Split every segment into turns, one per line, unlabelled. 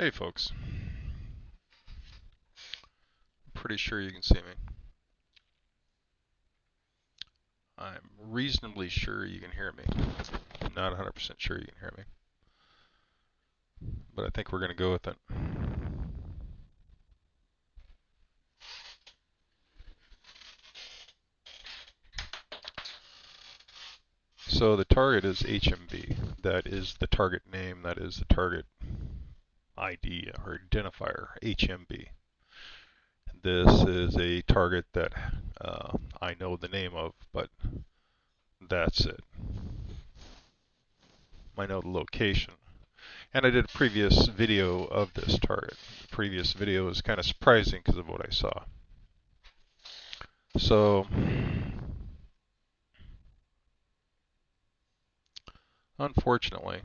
Hey folks, pretty sure you can see me. I'm reasonably sure you can hear me. I'm not 100% sure you can hear me, but I think we're going to go with it. So the target is HMB. That is the target name, that is the target ID or identifier, HMB. This is a target that I know the name of, but that's it. I know the location. And I did a previous video of this target. The previous video was kind of surprising because of what I saw. So, unfortunately,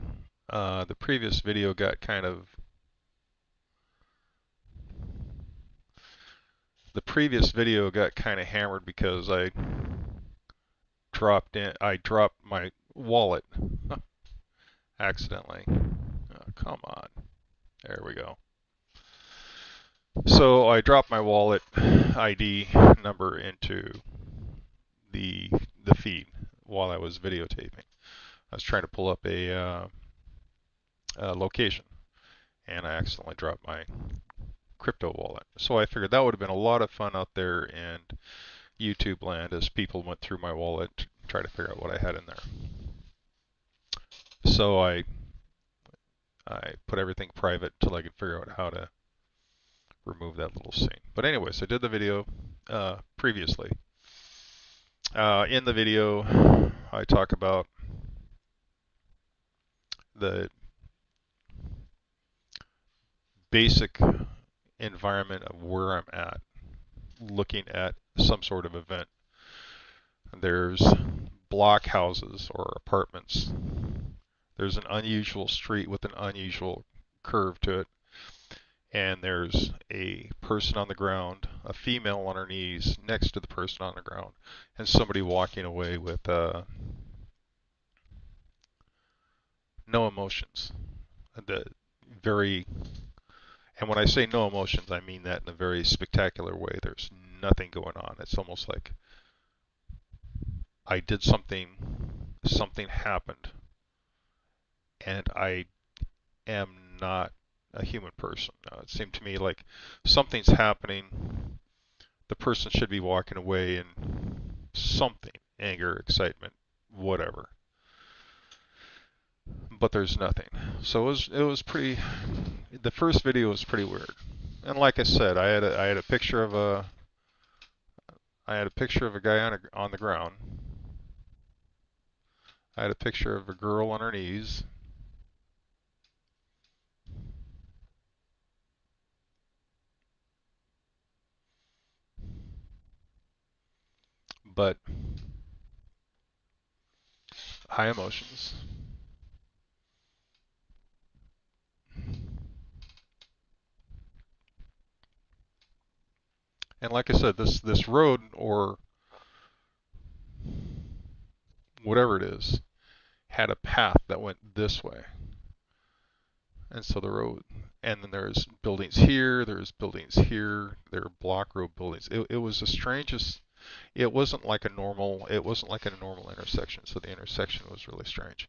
the previous video got kind of hammered because I dropped my wallet accidentally. Oh, come on. There we go. So I dropped my wallet ID number into the feed while I was videotaping. I was trying to pull up a location, and I accidentally dropped my crypto wallet. So I figured that would have been a lot of fun out there in YouTube land as people went through my wallet to try to figure out what I had in there. So I put everything private until I could figure out how to remove that little scene. But anyways, I did the video previously. In the video, I talk about the basic environment of where I'm at, looking at some sort of event. There's block houses or apartments. There's an unusual street with an unusual curve to it. And there's a person on the ground, a female on her knees next to the person on the ground, and somebody walking away with no emotions. The very, and when I say no emotions, I mean that in a very spectacular way. There's nothing going on. It's almost like I did something happened, and I am not a human person. It seemed to me like something's happening. The person should be walking away in something, anger, excitement, whatever. But there's nothing. So it was pretty. The first video was pretty weird. And like I said, I had a picture of a guy on the ground. I had a picture of a girl on her knees. But high emotions. And like I said, this road or whatever it is had a path that went this way. And so the road, and then there's buildings here, there's buildings here, there are block road buildings. It was the strangest. It wasn't like a normal intersection, so the intersection was really strange.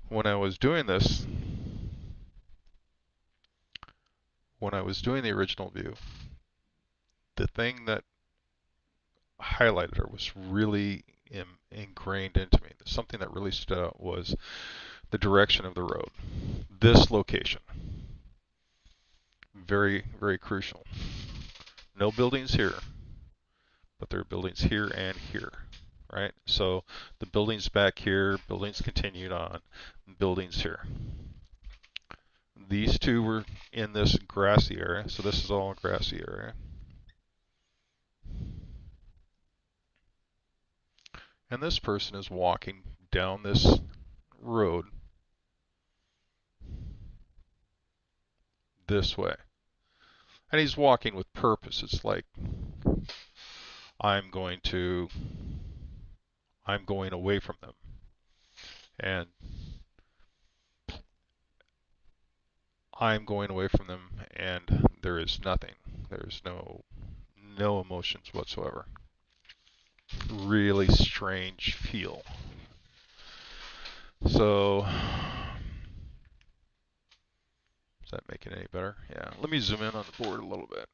When I was doing this, when I was doing the original view, the thing that highlighted her was really ingrained into me. Something that really stood out was the direction of the road. This location. Very, very crucial. No buildings here, but there are buildings here and here, right? So the buildings back here, buildings continued on, buildings here. These two were in this grassy area, so this is all a grassy area. And this person is walking down this road this way. And he's walking with purpose. It's like, I'm going away from them. And I'm going away from them and there is nothing. There's no emotions whatsoever. Really strange feel. So, does that make it any better? Yeah, let me zoom in on the board a little bit.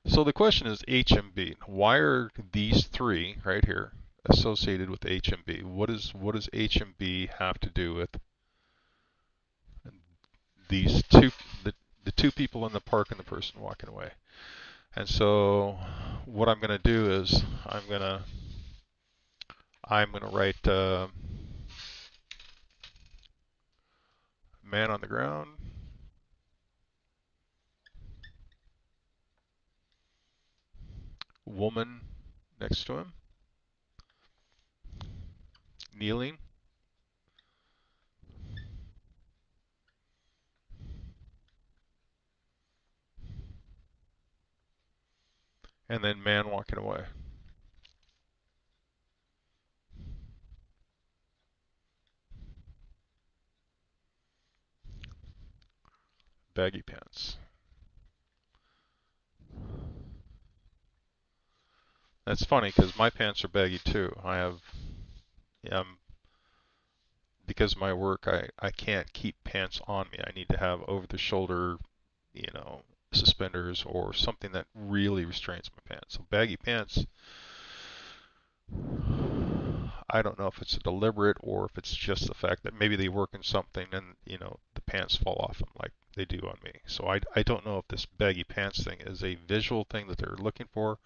So the question is H.M.B. Why are these three right here associated with H.M.B.? What does H.M.B. have to do with these two, the two people in the park and the person walking away? And so what I'm going to do is I'm going to write man on the ground, woman next to him, kneeling, and then man walking away. Baggy pants. That's funny because my pants are baggy too. I have, because of my work, I can't keep pants on me. I need to have over the shoulder, you know, suspenders or something that really restrains my pants. So baggy pants, I don't know if it's deliberate or if it's just the fact that maybe they work in something and, you know, the pants fall off them like they do on me. So I don't know if this baggy pants thing is a visual thing that they're looking for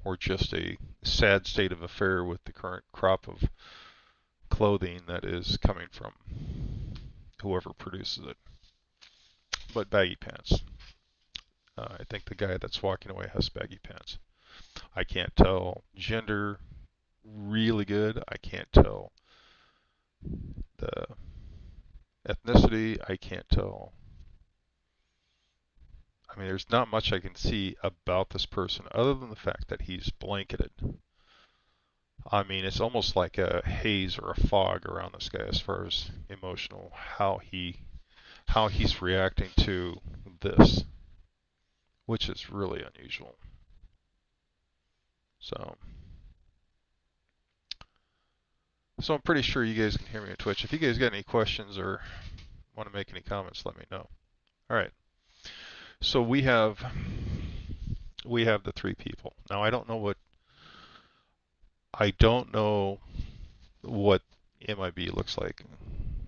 or just a sad state of affair with the current crop of clothing that is coming from whoever produces it. But baggy pants. I think the guy that's walking away has baggy pants. I can't tell gender really good. I can't tell the ethnicity. I can't tell. I mean, there's not much I can see about this person other than the fact that he's blanketed. I mean, it's almost like a haze or a fog around this guy as far as emotional, how he's reacting to this, which is really unusual. So I'm pretty sure you guys can hear me on Twitch. If you guys got any questions or want to make any comments, let me know. All right. So we have the three people. Now I don't know what MIB looks like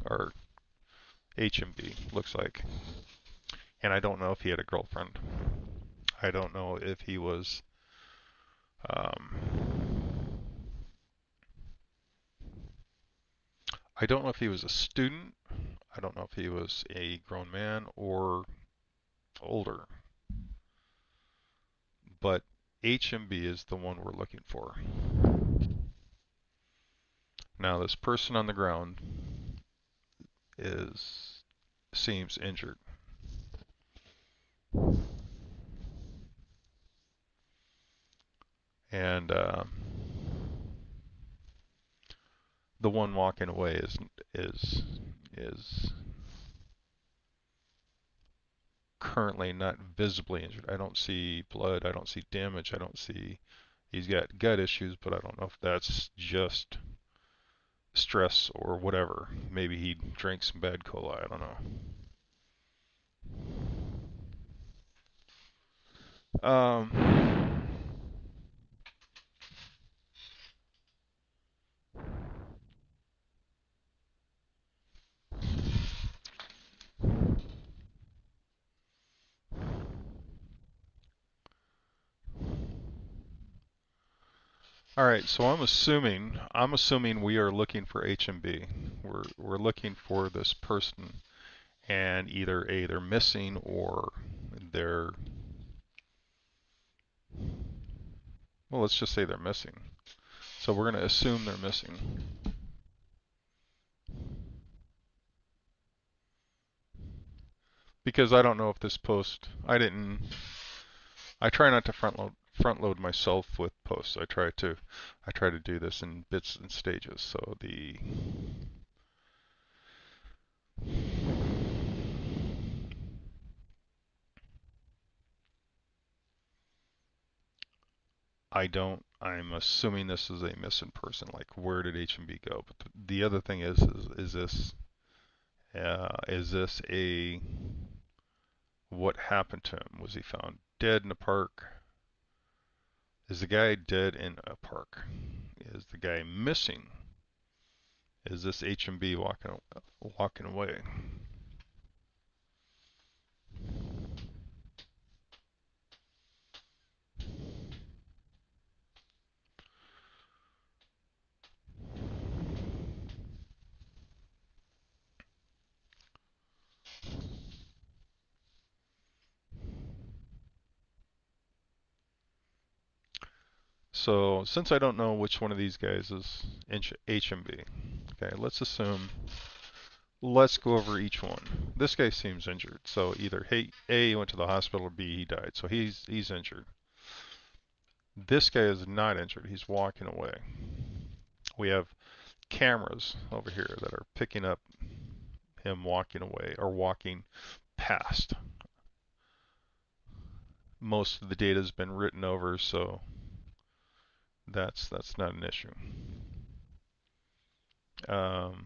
or HMB looks like. And I don't know if he had a girlfriend. I don't know if he was I don't know if he was a student. I don't know if he was a grown man or older. But HMB is the one we're looking for. Now this person on the ground seems injured. And the one walking away is currently not visibly injured. I don't see blood. I don't see damage. I don't see. He's got gut issues, but I don't know if that's just stress or whatever. Maybe he drank some bad cola. I don't know. All right, so I'm assuming we are looking for HMB. We're looking for this person, and either A, they're missing, or they're, well, let's just say they're missing. So we're going to assume they're missing. Because I don't know if this post, I try not to front load myself with posts. I try to do this in bits and stages. So I'm assuming this is a missing person. Like, where did H&B go? But the other thing is this a what happened to him? Was he found dead in a park? Is the guy dead in a park? Is the guy missing? Is this H&B walking away? So since I don't know which one of these guys is H&B, okay, let's go over each one. This guy seems injured, so either A, he went to the hospital, or B, he died, so he's injured. This guy is not injured, he's walking away. We have cameras over here that are picking up him walking away or walking past. Most of the data has been written over, so that's not an issue. Um,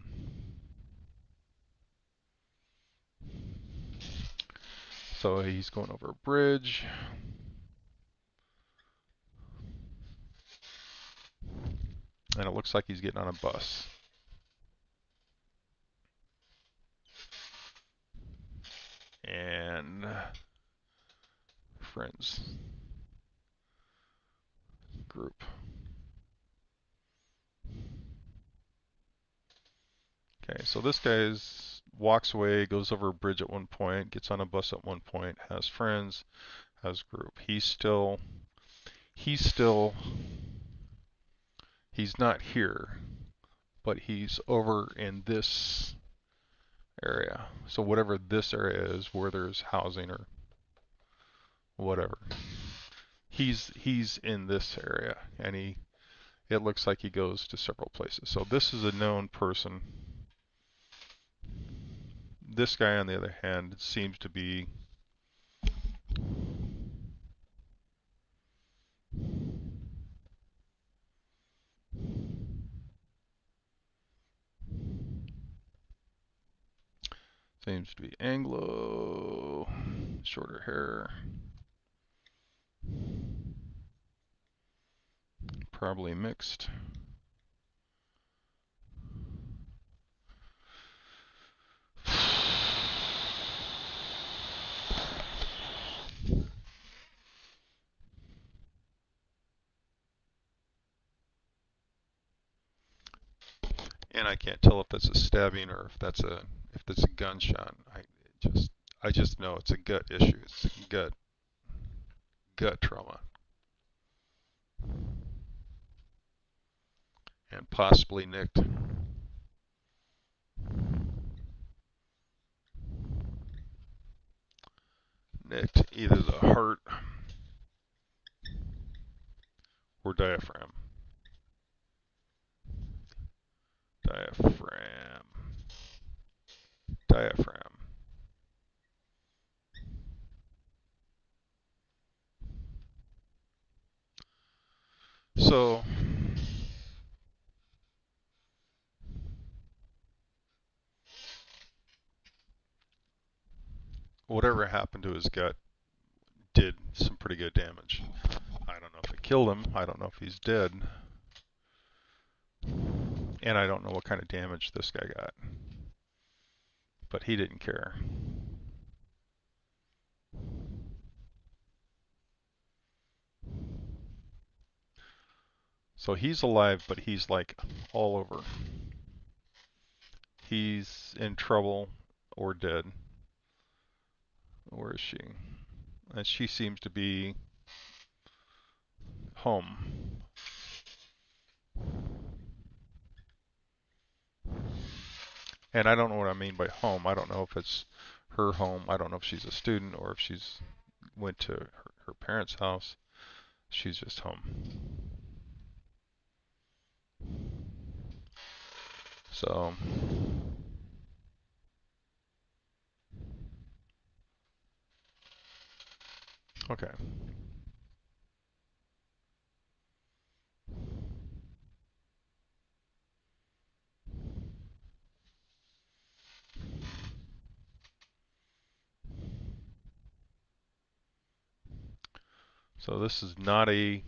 so he's going over a bridge. And it looks like he's getting on a bus. And friends group. Okay, so this guy walks away, goes over a bridge at one point, gets on a bus at one point, has friends, has group. He's not here, but he's over in this area. So whatever this area is, where there's housing or whatever, he's in this area, and it looks like he goes to several places. So this is a known person. This guy, on the other hand, seems to be Anglo, shorter hair, probably mixed. And I can't tell if that's a stabbing or if that's a gunshot. I just know it's a gut issue. It's a gut trauma, and possibly nicked. Nicked either the heart or diaphragm. Diaphragm. So whatever happened to his gut did some pretty good damage. I don't know if it killed him. I don't know if he's dead. And I don't know what kind of damage this guy got. But he didn't care. So he's alive, but he's like all over. He's in trouble or dead. Where is she? And she seems to be home. And I don't know what I mean by home. I don't know if it's her home. I don't know if she's a student or if she's went to her parents' house. She's just home. So okay. So this is not a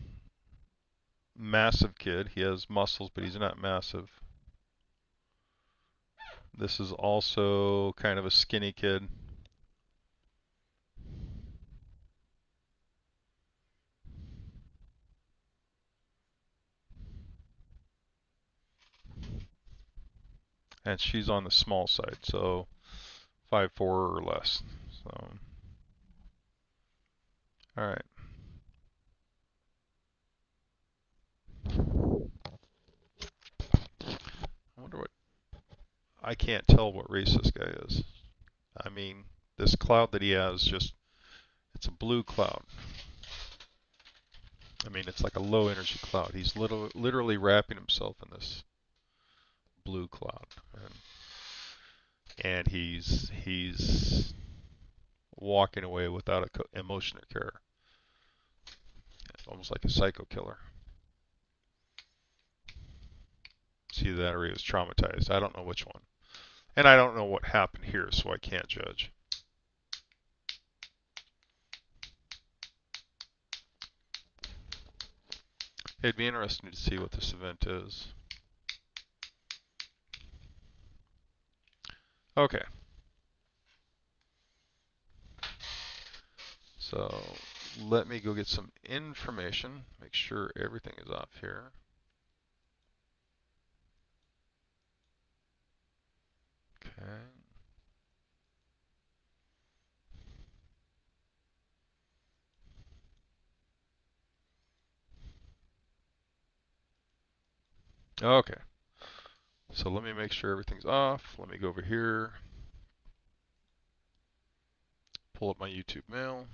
massive kid. He has muscles, but he's not massive. This is also kind of a skinny kid. And she's on the small side, so 5'4" or less. So, all right. I wonder what. I can't tell what race this guy is. I mean, this cloud that he has it's a blue cloud. I mean, it's like a low energy cloud. He's literally wrapping himself in this blue cloud. And he's walking away without emotion or care. Almost like a psycho killer. See that, or he was traumatized. I don't know which one. And I don't know what happened here, so I can't judge. It'd be interesting to see what this event is. Okay. So let me go get some information, make sure everything is off here. Okay. Okay. So let me make sure everything's off. Let me go over here, pull up my YouTube mail.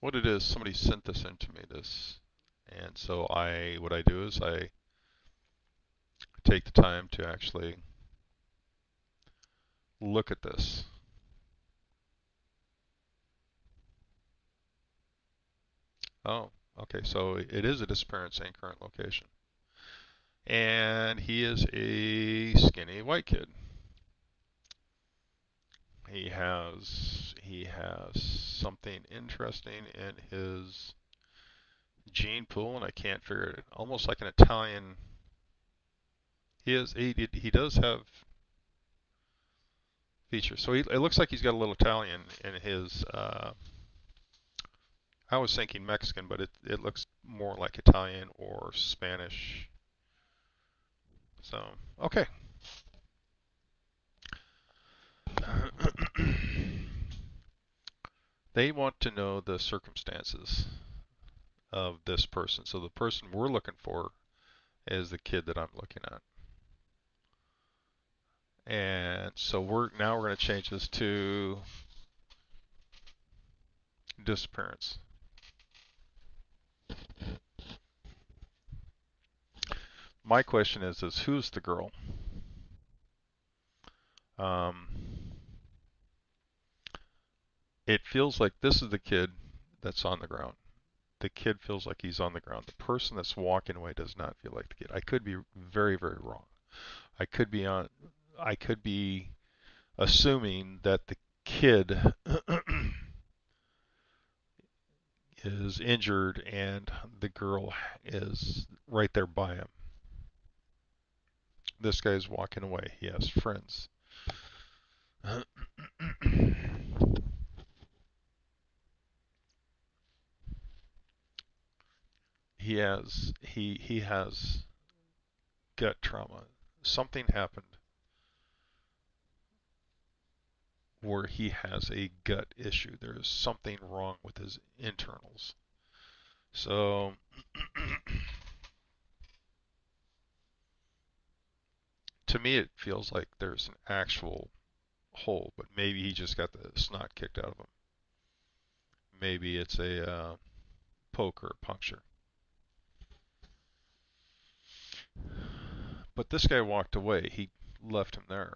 What it is, somebody sent this in to me, and so what I do is I take the time to actually look at this. Oh, okay, so it is a disappearance in current location. And he is a skinny white kid. He has something interesting in his gene pool, and I can't figure it. Almost like an Italian. He does have features. So it looks like he's got a little Italian in his. I was thinking Mexican, but it looks more like Italian or Spanish. So okay. They want to know the circumstances of this person. So the person we're looking for is the kid that I'm looking at. And so we're going to change this to disappearance. My question is who's the girl? Um, it feels like this is the kid that's on the ground. The kid feels like he's on the ground. The person that's walking away does not feel like the kid. I could be very, very wrong. I could be assuming that the kid is injured and the girl is right there by him. This guy's walking away. He has friends. he has gut trauma. Something happened where he has a gut issue. There is something wrong with his internals. So to me it feels like there's an actual hole, but maybe he just got the snot kicked out of him. Maybe it's a poke or a puncture. But this guy walked away. He left him there.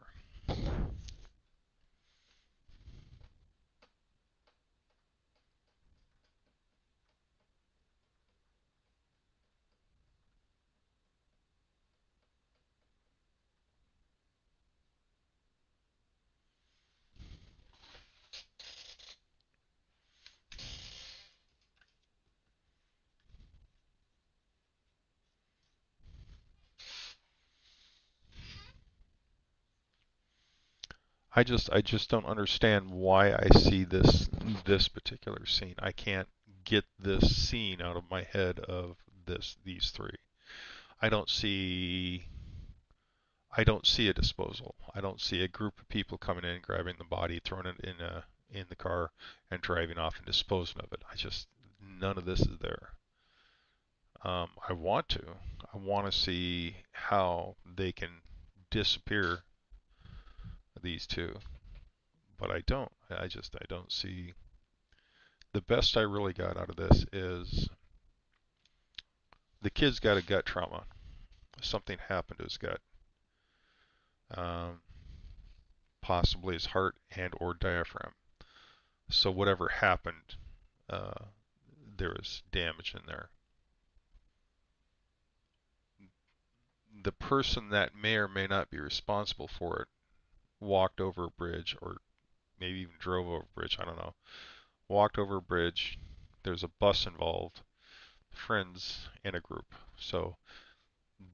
I just don't understand why I see this particular scene. I can't get this scene out of my head of these three. I don't see I don't see a disposal. I don't see a group of people coming in, grabbing the body, throwing it in the car, and driving off and disposing of it. None of this is there. I want to. I want to see how they can disappear these two, but I don't. I don't see. The best I really got out of this is the kid's got a gut trauma. Something happened to his gut, um, possibly his heart and or diaphragm. So whatever happened, uh, there was damage in there. The person that may or may not be responsible for it walked over a bridge, or maybe even drove over a bridge. I don't know. Walked over a bridge. There's a bus involved. Friends in a group. So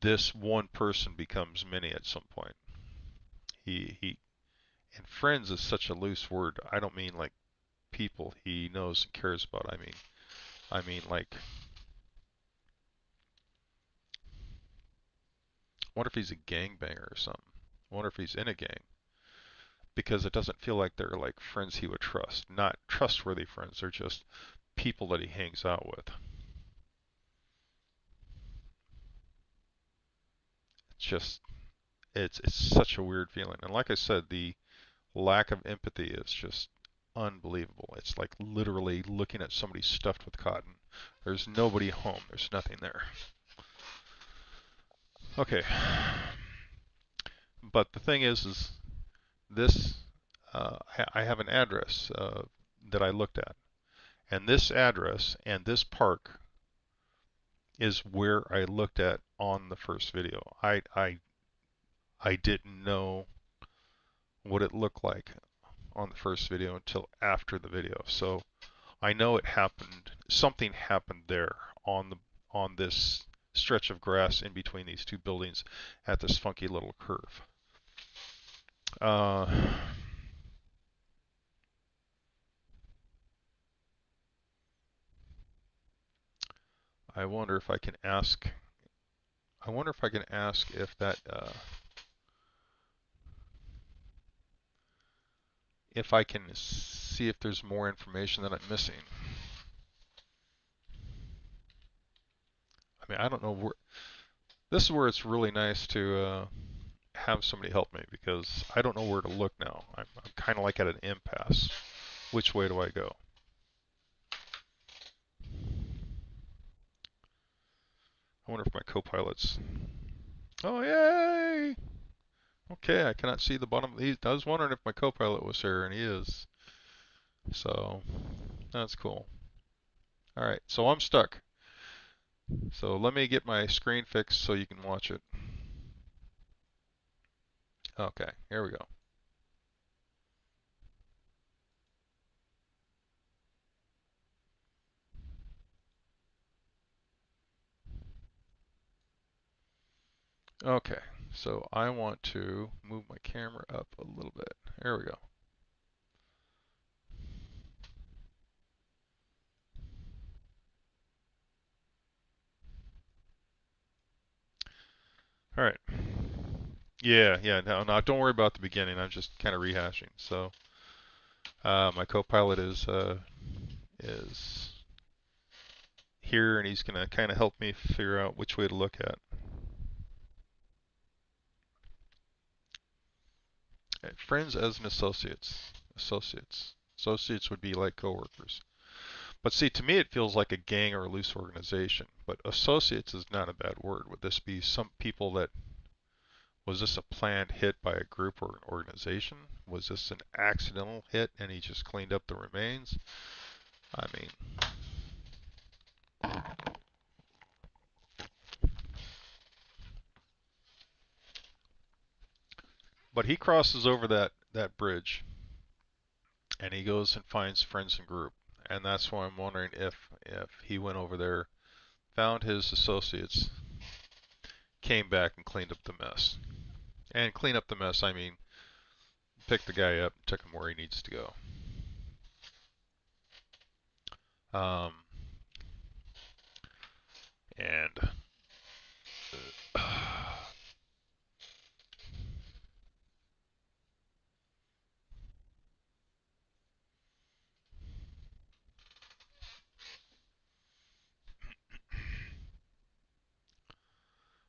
this one person becomes many at some point. He and friends is such a loose word. I don't mean like people he knows and cares about. I mean like, I wonder if he's a gangbanger or something. I wonder if he's in a gang, because it doesn't feel like they're like friends he would trust. Not trustworthy friends. They're just people that he hangs out with. It's just it's such a weird feeling. And like I said, the lack of empathy is just unbelievable. It's like literally looking at somebody stuffed with cotton. There's nobody home. There's nothing there. Okay. But the thing is this, I have an address that I looked at. And this address and this park is where I looked at on the first video. I didn't know what it looked like on the first video until after the video. So I know it happened. Something happened there on this stretch of grass in between these two buildings at this funky little curve. Uh, I wonder if I can ask. I wonder if I can ask if that. If I can see if there's more information that I'm missing. I mean, I don't know where. This is where it's really nice to have somebody help me, because I don't know where to look now. I'm kind of like at an impasse. Which way do I go? I wonder if my co-pilot's. Oh, yay! Okay, I cannot see the bottom. I was wondering if my co-pilot was here, and he is. So, that's cool. Alright, so I'm stuck. So let me get my screen fixed so you can watch it. Okay, here we go. Okay, so I want to move my camera up a little bit. There we go. All right. Yeah. No, don't worry about the beginning. I'm just kind of rehashing. So my co-pilot is here, and he's gonna kind of help me figure out which way to look at. Friends as an associates. Associates would be like coworkers. But see, to me, it feels like a gang or a loose organization. But associates is not a bad word. Would this be some people that, was this a planned hit by a group or an organization? Was this an accidental hit and he just cleaned up the remains? I mean, but he crosses over that bridge and he goes and finds friends and group. And that's why I'm wondering if he went over there, found his associates, came back and cleaned up the mess. And clean up the mess, I mean picked the guy up, took him where he needs to go. Um, and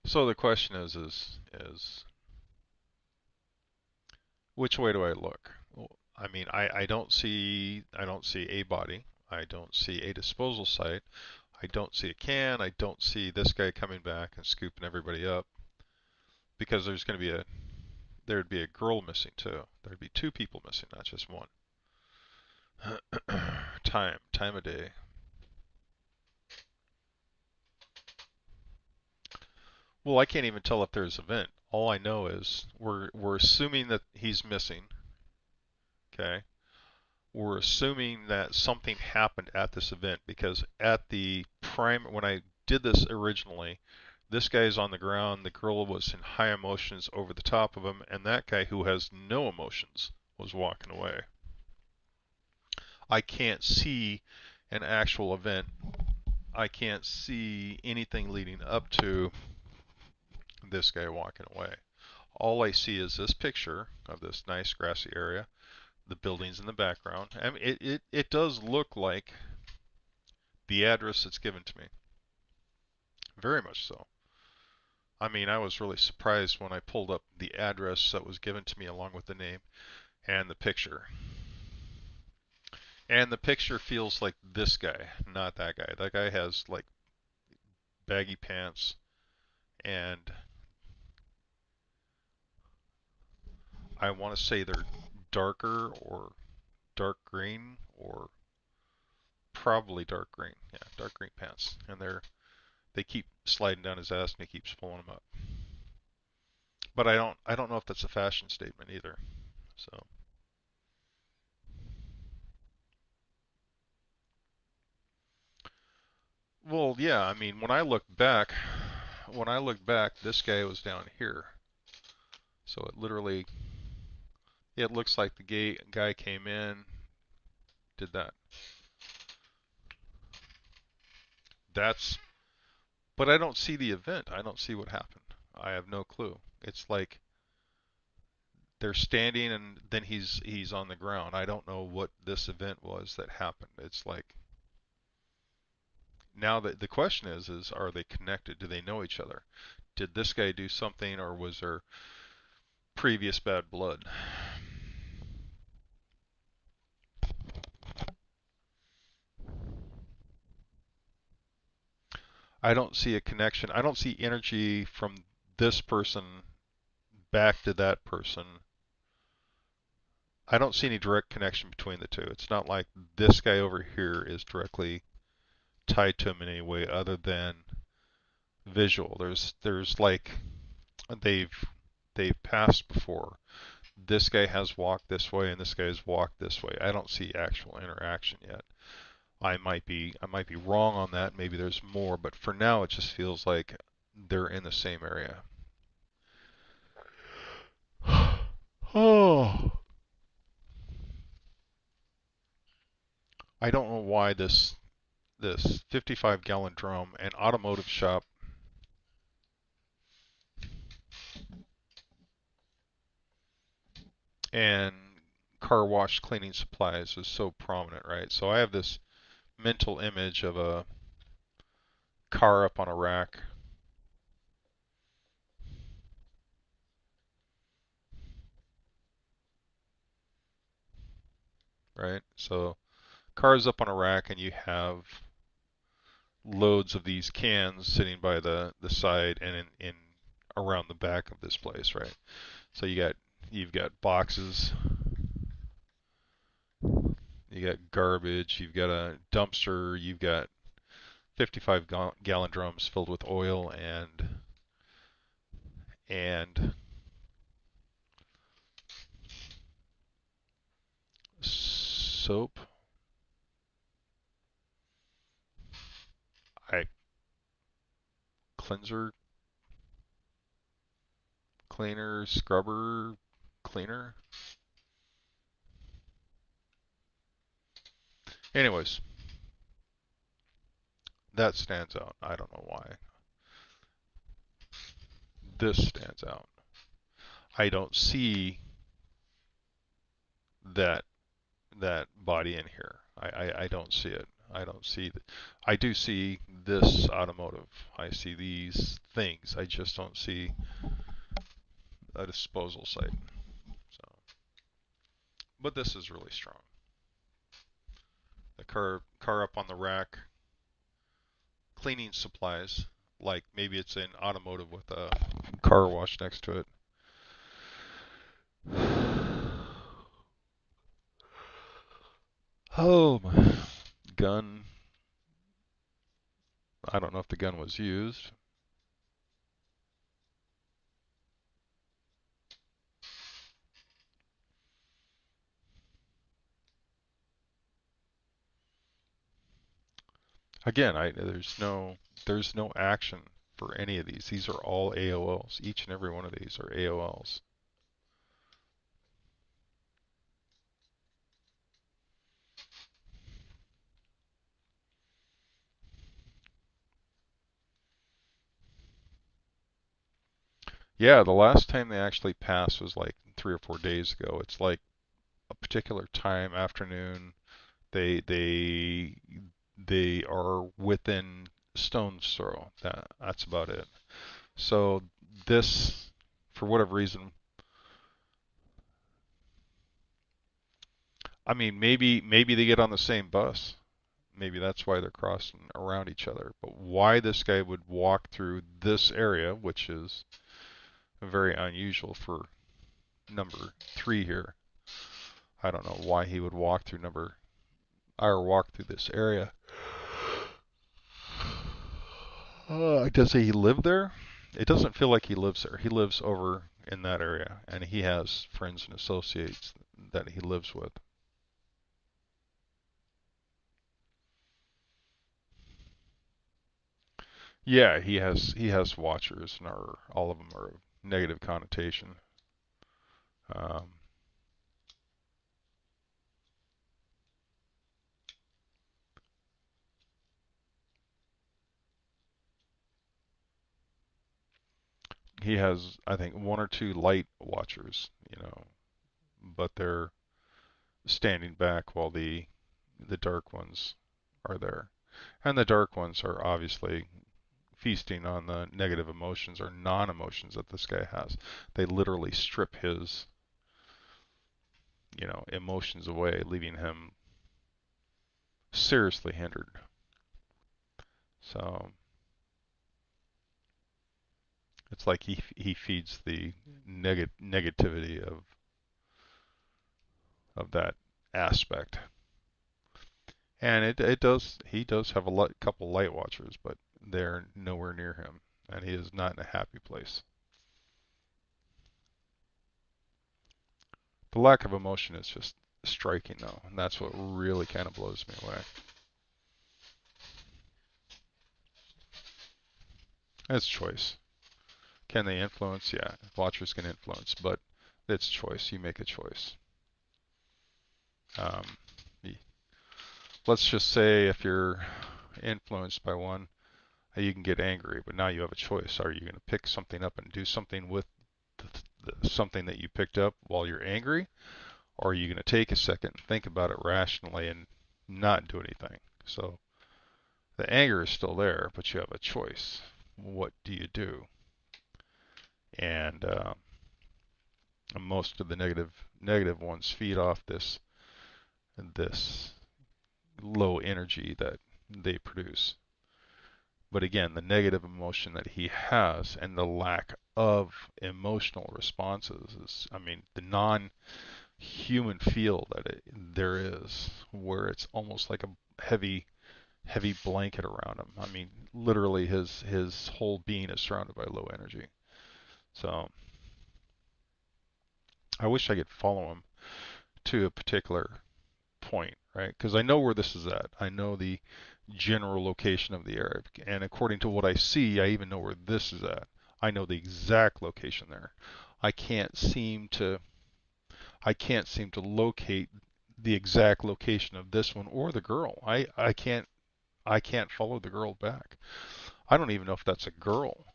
so the question is which way do I look? Well, I mean, I don't see a body. I don't see a disposal site. I don't see a can. I don't see this guy coming back and scooping everybody up because there'd be a girl missing too. There'd be two people missing, not just one. Time of day. Well, I can't even tell if there's a vent. All I know is we're assuming that he's missing. Okay. We're assuming that something happened at this event because at the prime when I did this originally, this guy's on the ground, the girl was in high emotions over the top of him, and that guy who has no emotions was walking away. I can't see an actual event. I can't see anything leading up to this guy walking away. All I see is this picture of this nice grassy area, the buildings in the background. I mean, it does look like the address that's given to me. Very much so. I mean, I was really surprised when I pulled up the address that was given to me along with the name and the picture. And the picture feels like this guy, not that guy. That guy has like baggy pants and I want to say they're darker or dark green or probably dark green. Yeah, dark green pants. And they keep sliding down his ass and he keeps pulling them up. But I don't know if that's a fashion statement either. So well, yeah, I mean when I look back, this guy was down here. So it looks like the guy came in, did that. That's but I don't see the event. I don't see what happened. I have no clue. It's like they're standing and then he's on the ground. I don't know what this event was that happened. It's like now that the question is are they connected? Do they know each other? Did this guy do something or was there previous bad blood? I don't see a connection. I don't see energy from this person back to that person. I don't see any direct connection between the two. It's not like this guy over here is directly tied to him in any way other than visual. There's like they've they've passed before. This guy has walked this way and this guy has walked this way. I don't see actual interaction yet. I might be wrong on that. Maybe there's more, but for now it just feels like they're in the same area. Oh, I don't know why this 55-gallon drum and automotive shop and car wash cleaning supplies is so prominent, right? So I have this mental image of a car up on a rack, right? So cars up on a rack and you have loads of these cans sitting by the side and in around the back of this place, right? So you've got boxes, you got garbage, you've got a dumpster, you've got 55 gallon drums filled with oil and soap. I cleanser, cleaner, scrubber, cleaner. Anyways, that stands out. I don't know why. This stands out. I don't see that that body in here. I don't see it. I don't see that. I do see this automotive. I see these things. I just don't see a disposal site. So, but this is really strong. The car up on the rack, cleaning supplies, like maybe it's an automotive with a car wash next to it. Oh my. Gun. I don't know if the gun was used. Again, there's no action for any of these. These are all AOLs. Each and every one of these are AOLs. Yeah, the last time they actually passed was like 3 or 4 days ago. It's like a particular time, afternoon. They they are within stone's throw. That's about it. So this, for whatever reason, I mean, maybe they get on the same bus. Maybe that's why they're crossing around each other. But why this guy would walk through this area, which is very unusual for number 3 here. I don't know why he would walk through walk through this area. Does he live there? It doesn't feel like he lives there. He lives over in that area, and he has friends and associates that he lives with. Yeah, he has watchers, and all of them are negative connotation. Um, he has, I think, 1 or 2 light watchers, but they're standing back while the dark ones are there. And the dark ones are obviously feasting on the negative emotions or non-emotions that this guy has. They literally strip his, emotions away, leaving him seriously hindered. So it's like he feeds the negativity of that aspect. And it does he does have a couple light watchers, but they're nowhere near him, and he is not in a happy place. The lack of emotion is just striking, though, and that's what really kind of blows me away. It's choice. Can they influence? Yeah, watchers can influence, but it's choice. You make a choice. Um, let's just say if you're influenced by one, you can get angry, but now you have a choice. Are you going to pick something up and do something with something that you picked up while you're angry? Or are you going to take a second, think about it rationally, and not do anything? So the anger is still there, but you have a choice. What do you do? And most of the negative ones feed off this low energy that they produce. But again, the negative emotion that he has and the lack of emotional responses is, I mean, the non-human feel that there is, where it's almost like a heavy blanket around him. I mean, literally his whole being is surrounded by low energy. So I wish I could follow him to a particular point, right? Because I know where this is at. I know the general location of the area, and according to what I see, I even know where this is at. I know the exact location there. I can't seem to I can't seem to locate the exact location of this one or the girl. I can't follow the girl back. I don't even know if that's a girl.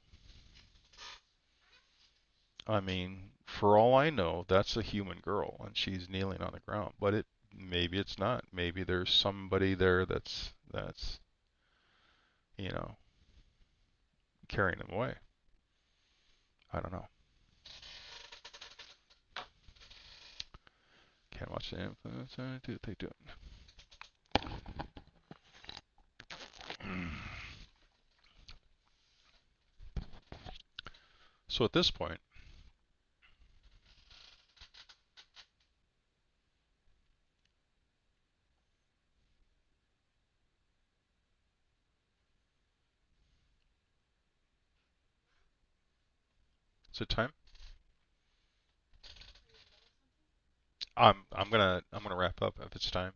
I mean, for all I know, that's a human girl and she's kneeling on the ground. But maybe it's not. Maybe there's somebody there that's you know carrying them away. I don't know. Can't watch the influence. Do what they do. So at this point, is it time? I'm gonna wrap up if it's time.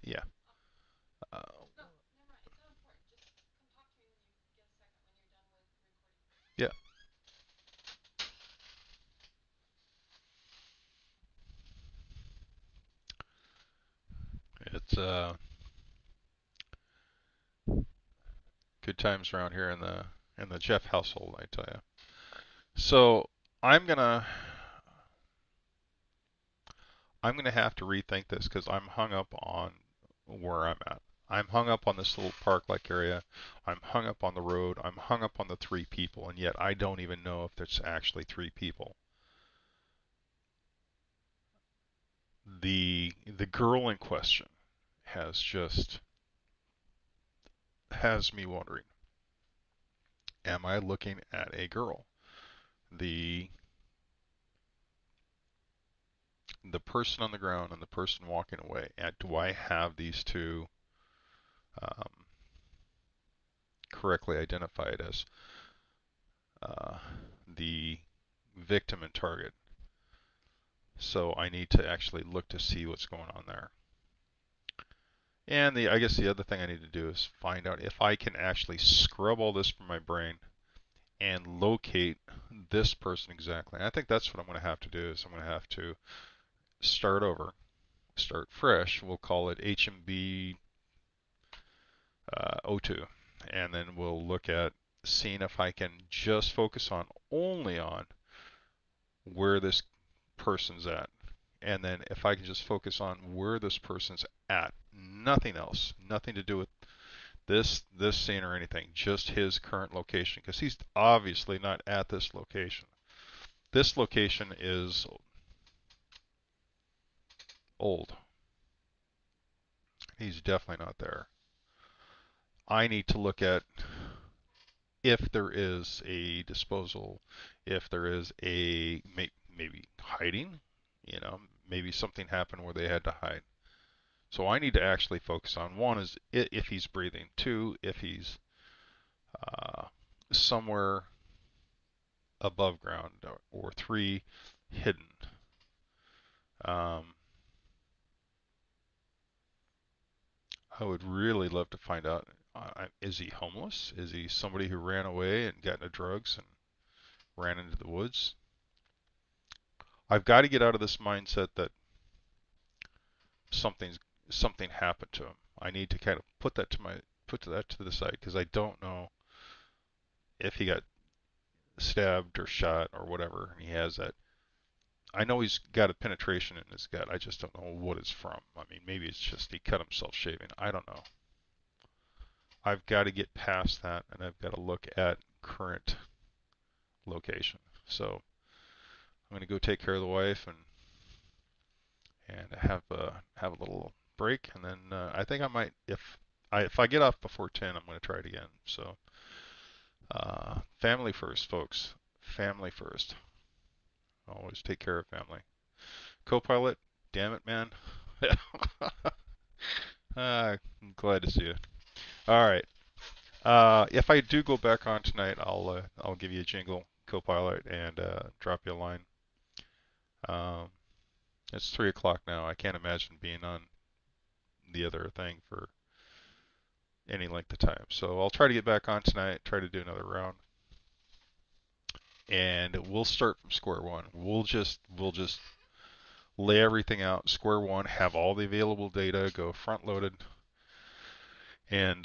Yeah. Uh, yeah. It's good times around here in the Jeff household, I tell you. So I'm gonna I'm gonna have to rethink this because I'm hung up on where I'm at. I'm hung up on this little park-like area. I'm hung up on the road. I'm hung up on the three people, and yet I don't even know if there's actually three people. The girl in question has me wondering, am I looking at a girl? The the person on the ground and the person walking away. And do I have these two um, correctly identified as uh, the victim and target? So I need to actually look to see what's going on there. And I guess the other thing I need to do is find out if I can actually scrub all this from my brain and locate this person exactly. And I think that's what I'm going to have to do is I'm going to have to start over, start fresh. We'll call it H&B O2. And then we'll look at seeing if I can just focus on only on where this person's at. And then if I can just focus on where this person's at, nothing else, nothing to do with this scene or anything, just his current location, because he's obviously not at this location. This location is old. He's definitely not there. I need to look at if there is a disposal, if there is a maybe hiding, maybe something happened where they had to hide. So I need to actually focus on one is if he's breathing, two if he's uh, somewhere above ground, or three hidden. Um, I would really love to find out, is he homeless? Is he somebody who ran away and got into drugs and ran into the woods? I've got to get out of this mindset that something's something happened to him. I need to kind of put that to the side because I don't know if he got stabbed or shot or whatever, and he has that. I know he's got a penetration in his gut. I just don't know what it's from. I mean, maybe it's just he cut himself shaving. I don't know. I've got to get past that, and I've got to look at current location. So I'm going to go take care of the wife and have a little break, and then I think I might if I get off before 10, I'm going to try it again. So family first, folks. Family first. Always take care of family. Co-pilot, damn it, man. I'm glad to see you. All right. If I do go back on tonight, I'll give you a jingle, co-pilot, and drop you a line. Um, it's 3 o'clock now. I can't imagine being on the other thing for any length of time. So I'll try to get back on tonight. Try to do another round, and we'll start from square one. We'll just lay everything out, square one, have all the available data, go front loaded, and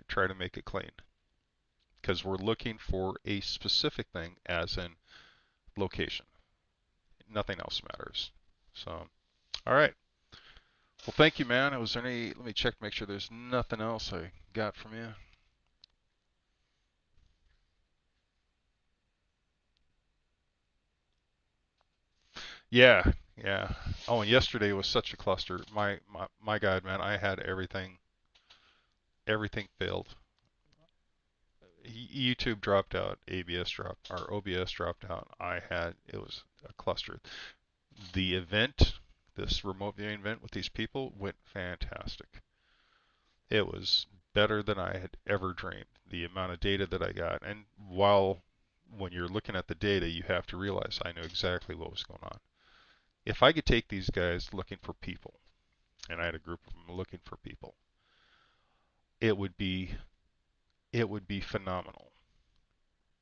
try to make it clean. Because we're looking for a specific thing, as in location. Nothing else matters. So, all right. Well, thank you, man. Was there any? Let me check to make sure there's nothing else I got from you. Yeah, yeah. Oh, and yesterday was such a cluster. My God, man, I had everything failed. YouTube dropped out, ABS dropped, or OBS dropped out. It was a cluster. The event, this remote viewing event with these people went fantastic. It was better than I had ever dreamed. The amount of data that I got, and when you're looking at the data, you have to realize I knew exactly what was going on. If I could take these guys looking for people, and I had a group of them looking for people, it would be phenomenal.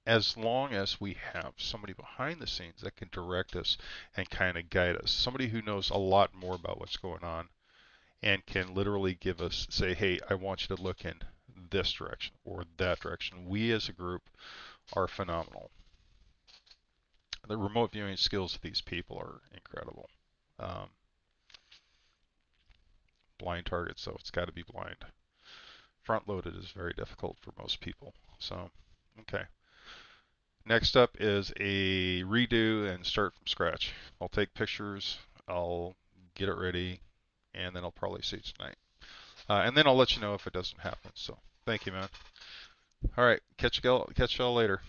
As long as we have somebody behind the scenes that can direct us and kind of guide us, somebody who knows a lot more about what's going on and can literally give us, say, hey, I want you to look in this direction or that direction. We as a group are phenomenal. The remote viewing skills of these people are incredible. Um, Blind targets, so it's got to be blind. Front loaded is very difficult for most people. So, okay. Next up is a redo and start from scratch. I'll take pictures, I'll get it ready, and then I'll probably see it tonight. And then I'll let you know if it doesn't happen. So, thank you, man. All right, catch y'all later.